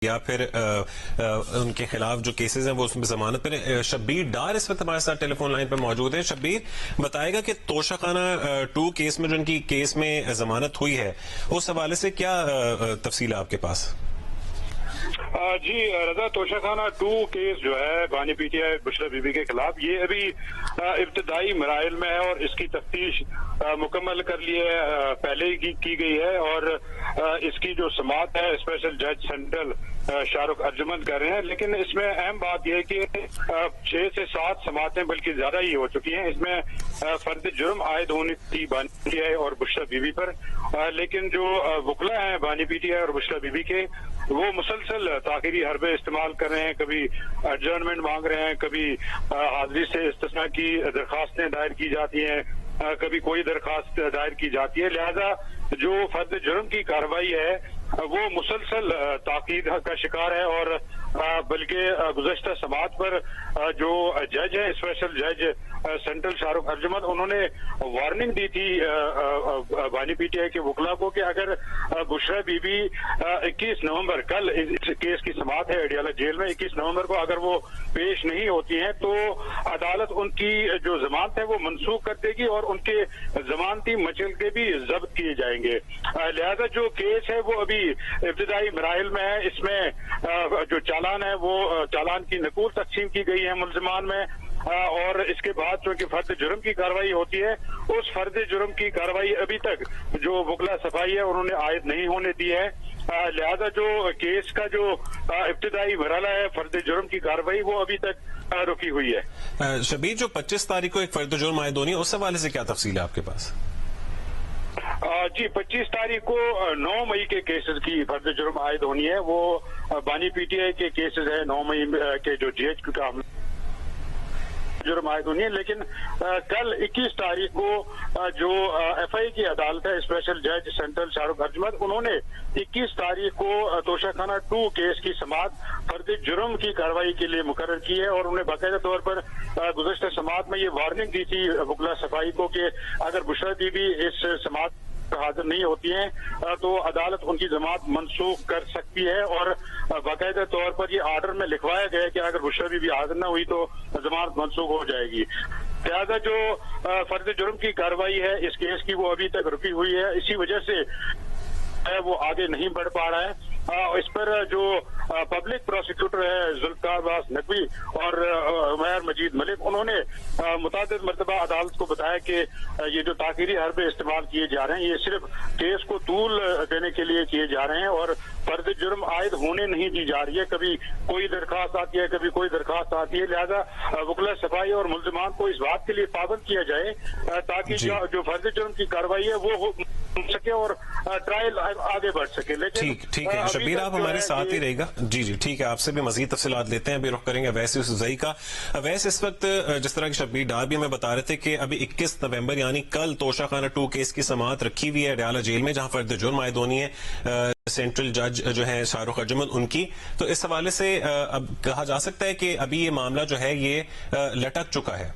या फिर उनके खिलाफ जो केसेस हैं वो उसमें जमानत पर। शब्बीर डार इस वक्त हमारे साथ टेलीफोन लाइन पर मौजूद है। शब्बीर बताएगा कि तोशाखाना 2 केस में जो उनकी केस में जमानत हुई है उस हवाले से क्या तफसील है आपके पास? जी रजा, तोशाखाना 2 केस जो है बानी पीटीआई बुशरा बीबी के खिलाफ ये अभी इब्तदाई मराइल में है और इसकी तफ्तीश मुकम्मल कर लिए पहले ही की गई है और इसकी जो समाअत है स्पेशल जज सेंट्रल शाहरुख अर्जुमंद कर रहे हैं। लेकिन इसमें अहम बात यह है कि 6 से 7 समाअतें बल्कि ज्यादा ही हो चुकी हैं। इसमें फर्द जुर्म आयद होनी थी बानी पीटीआई और बुशरा बीबी पर, लेकिन जो वकला हैं बानी पीटीआई और बुशरा बीबी के वो मुसलसल ताखिरी हरबे इस्तेमाल कर रहे हैं। कभी एडजर्नमेंट मांग रहे हैं, कभी हाजिरी से इस्तिस्ना की दरखास्तें दायर की जाती हैं, कभी कोई दरखास्त दायर की जाती है। लिहाजा जो फर्द जुर्म की कार्रवाई है वो मुसलसल ताकीद का शिकार है और बल्कि गुज़श्ता समाअत पर जो जज है स्पेशल जज सेंट्रल शाहरुख अर्जुमंद उन्होंने वार्निंग दी थी बानी पीटीआई के वकला को कि अगर बुशरा बीबी 21 नवंबर कल इस केस की समाअत है अडियाला जेल में 21 नवंबर को अगर वो पेश नहीं होती हैं तो अदालत उनकी जो जमानत है वो मनसूख कर देगी और उनके जमानती मचलके भी जब्त किए जाएंगे। लिहाजा जो केस है वो अभी इब्तिदाई मराहिल में है। इसमें जो चालान है वो चालान की नकूल तकसीम की गई है मुल्जिमान में और इसके बाद चूंकि फर्द जुर्म की कार्रवाई होती है उस फर्द जुर्म की कार्रवाई अभी तक जो वकला सफाई है उन्होंने आयद नहीं होने दी है। लिहाजा जो केस का जो इब्तिदाई मरहला है फर्द जुर्म की कार्रवाई वो अभी तक रुकी हुई है। शबीर, जो 25 तारीख को एक फर्द जुर्म आयद होनी है उस हवाले से क्या तफसील है आपके पास? जी 25 तारीख को 9 मई के केसेस की फर्द जुर्म आयद होनी है। वो बानी पीटीआई के केसेस है 9 मई के जो जीएचक्यू का जुर्म आयद होनी है। लेकिन कल 21 तारीख को जो एफआई की अदालत है स्पेशल जज सेंट्रल शाहरुख अर्जुमंद उन्होंने 21 तारीख को तोशाखाना 2 केस की समाअत फर्द जुर्म की कार्रवाई के लिए मुकर्रर की है और उन्हें बाकायदा तौर पर गुज़श्ता समाअत में ये वार्निंग दी थी वकला सफाई को कि अगर बुशरा बीबी इस समाअत हाजिर नहीं होती हैं तो अदालत उनकी जमानत मनसूख कर सकती है और बाकायदा तौर पर ये आर्डर में लिखवाया गया है कि अगर बुशरा बीबी हाजिर न हुई तो जमानत मनसूख हो जाएगी। लिहाजा जो फर्द जुर्म की कार्रवाई है इस केस की वो अभी तक रुकी हुई है। इसी वजह से वो आगे नहीं बढ़ पा रहा है। इस पर जो पब्लिक प्रोसिक्यूटर है जुल्फकार अब्बास नकवी और उमैर मजीद मलिक उन्होंने मुतादिद मरतबा अदालत को बताया कि ये जो ताखीरी हरबे इस्तेमाल किए जा रहे हैं ये सिर्फ केस को तूल देने के लिए किए जा रहे हैं और फर्द जुर्म आयद होने नहीं दी जा रही है। कभी कोई दरखास्त आती है, कभी कोई दरखास्त आती है। लिहाजा वकला सफाई और मुल्जिमान को इस बात के लिए पाबंद किया जाए ताकि जो फर्द जुर्म की कार्रवाई है वो हो सके और ट्रायल आगे बढ़ सके। लेकिन ठीक है शबीर, आप हमारे साथ ही रहेगा। जी ठीक है, आपसे भी मजीद तफसीलात लेते हैं। अभी रुख करेंगे अवैस यूसुफजई का। अवैस, इस वक्त जिस तरह की शबीर डार भी हमें बता रहे थे कि अभी 21 नवंबर यानी कल तोशाखाना 2 केस की समाअत रखी हुई है अडियाला जेल में जहां फर्द जुर्म आयद होनी है सेंट्रल जज जो है शाहरुख अर्जुमंद उनकी। तो इस हवाले से अब कहा जा सकता है कि अभी ये मामला जो है ये लटक चुका है?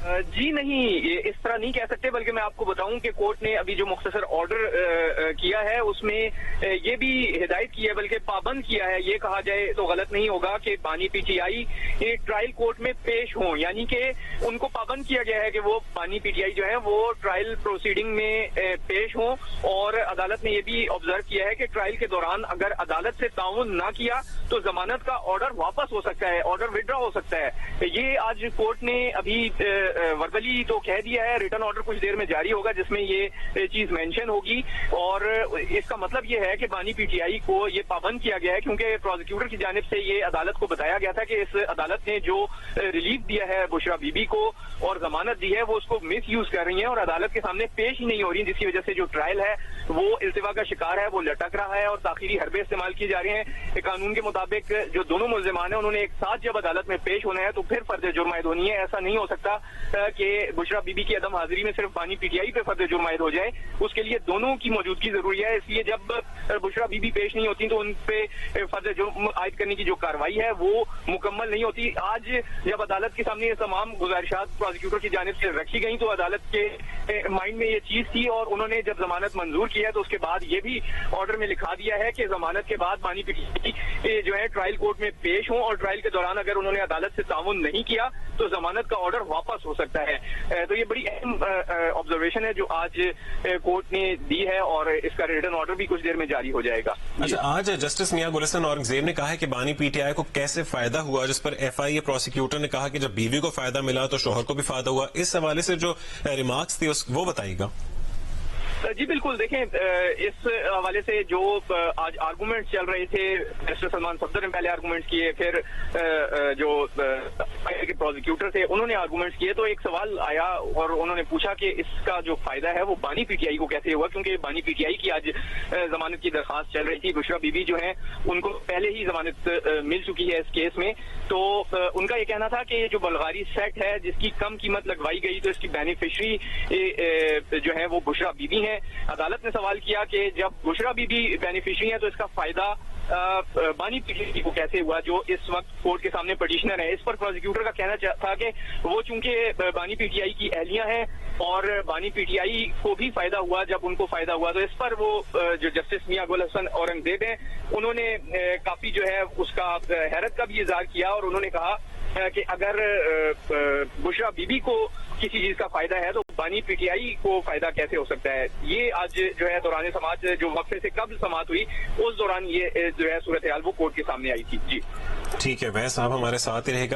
जी नहीं, इस तरह नहीं कह सकते, बल्कि मैं आपको बताऊं कि कोर्ट ने अभी जो मुख्तसर ऑर्डर किया है उसमें ये भी हिदायत की है, बल्कि पाबंद किया है। ये कहा जाए तो गलत नहीं होगा कि बानी पीटीआई ट्रायल कोर्ट में पेश हों, यानी कि उनको पाबंद किया गया है कि वो बानी पीटीआई जो है वो ट्रायल प्रोसीडिंग में पेश हों। और अदालत ने ये भी ऑब्जर्व किया है कि ट्रायल के दौरान अगर अदालत से ताउन ना किया तो जमानत का ऑर्डर वापस हो सकता है, ऑर्डर विड्रॉ हो सकता है। ये आज कोर्ट ने अभी वर्बली तो कह दिया है, रिटर्न ऑर्डर कुछ देर में जारी होगा जिसमें ये चीज मेंशन होगी। और इसका मतलब ये है कि बानी पीटीआई को ये पाबंद किया गया है क्योंकि प्रोसिक्यूटर की जानिब से ये अदालत को बताया गया था कि इस अदालत ने जो रिलीफ दिया है बुशरा बीबी को और जमानत दी है वो उसको मिस यूज कर रही है और अदालत के सामने पेश ही नहीं हो रही, जिसकी वजह से जो ट्रायल है वो इल्तिवा का शिकार है, वो लटक रहा है और ताखीरी हरबे इस्तेमाल किए जा रहे हैं। कानून के मुताबिक जो दोनों मुल्जिमान हैं उन्होंने एक साथ जब अदालत में पेश होना है तो फिर फर्द जुर्म आयद होनी है। ऐसा नहीं हो सकता कि बुशरा बीबी की अदम हाजिरी में सिर्फ बानी पीटीआई पे फर्द जुर्म आयद हो जाए, उसके लिए दोनों की मौजूदगी जरूरी है। इसलिए जब बुशरा बीबी पेश नहीं होती तो उन पे फर्द जुर्म आयद करने की जो कार्रवाई है वो मुकम्मल नहीं होती। आज जब अदालत के सामने ये तमाम गुजारिशात प्रोसिक्यूटर की जानिब से रखी गई तो अदालत के माइंड में ये चीज थी और उन्होंने जब जमानत मंजूर की है तो उसके बाद ये भी ऑर्डर में लिखा दिया है कि जमानत के बाद बानी पीटीआई जो है ट्रायल कोर्ट में पेश हों और ट्रायल के दौरान अगर उन्होंने अदालत से ताउन नहीं किया तो जमानत का ऑर्डर वापस हो सकता है। तो ये बड़ी अहम ऑब्जर्वेशन है जो आज कोर्ट ने दी है और इसका रिटन ऑर्डर भी कुछ देर में जारी हो जाएगा। अच्छा, आज जस्टिस मियां गुलशन औरंगजेब ने कहा है कि बानी पीटीआई को कैसे फायदा हुआ, जिस पर एफआईए प्रोसिक्यूटर ने कहा कि जब बीवी को फायदा मिला तो शोहर को भी फायदा हुआ। इस हवाले से जो रिमार्क्स थी वो बताइएगा। जी बिल्कुल, देखें इस हवाले से जो आज आर्गूमेंट्स चल रहे थे, मिस्टर सलमान सफदर ने पहले आर्गूमेंट्स किए, फिर जो के प्रोसिक्यूटर थे उन्होंने आर्गूमेंट्स किए, तो एक सवाल आया और उन्होंने पूछा कि इसका जो फायदा है वो बानी पीटीआई को कैसे हुआ, क्योंकि बानी पीटीआई की आज जमानत की दरखास्त चल रही थी। बुशरा बीबी जो है उनको पहले ही जमानत मिल चुकी है इस केस में, तो उनका ये कहना था कि ये जो बल्गारी सेट है जिसकी कम कीमत लगवाई गई तो इसकी बेनिफिशरी जो है वो बुशरा बीबी है। अदालत ने सवाल किया कि जब बुशरा बीबी बेनिफिशरी है तो इसका फायदा बानी पीटीआई को कैसे हुआ जो इस वक्त कोर्ट के सामने पिटीशनर है। इस पर प्रोसिक्यूटर का कहना था कि वो चूंकि बानी पीटीआई की अहलिया हैं और बानी पीटीआई को भी फायदा हुआ जब उनको फायदा हुआ, तो इस पर वो जो जस्टिस मियां गुलशन औरंगजेब हैं उन्होंने काफी जो है उसका हैरत का भी इजहार किया और उन्होंने कहा कि अगर बुशरा बीबी को किसी चीज का फायदा है तो बानी पीटीआई को फायदा कैसे हो सकता है। ये आज जो है दौरान समाज जो वक्फे से कब्ल समाअत हुई उस दौरान ये जो है सूरत हाल वो कोर्ट के सामने आई थी। जी ठीक है, वह साहब हमारे साथ ही रहेगा।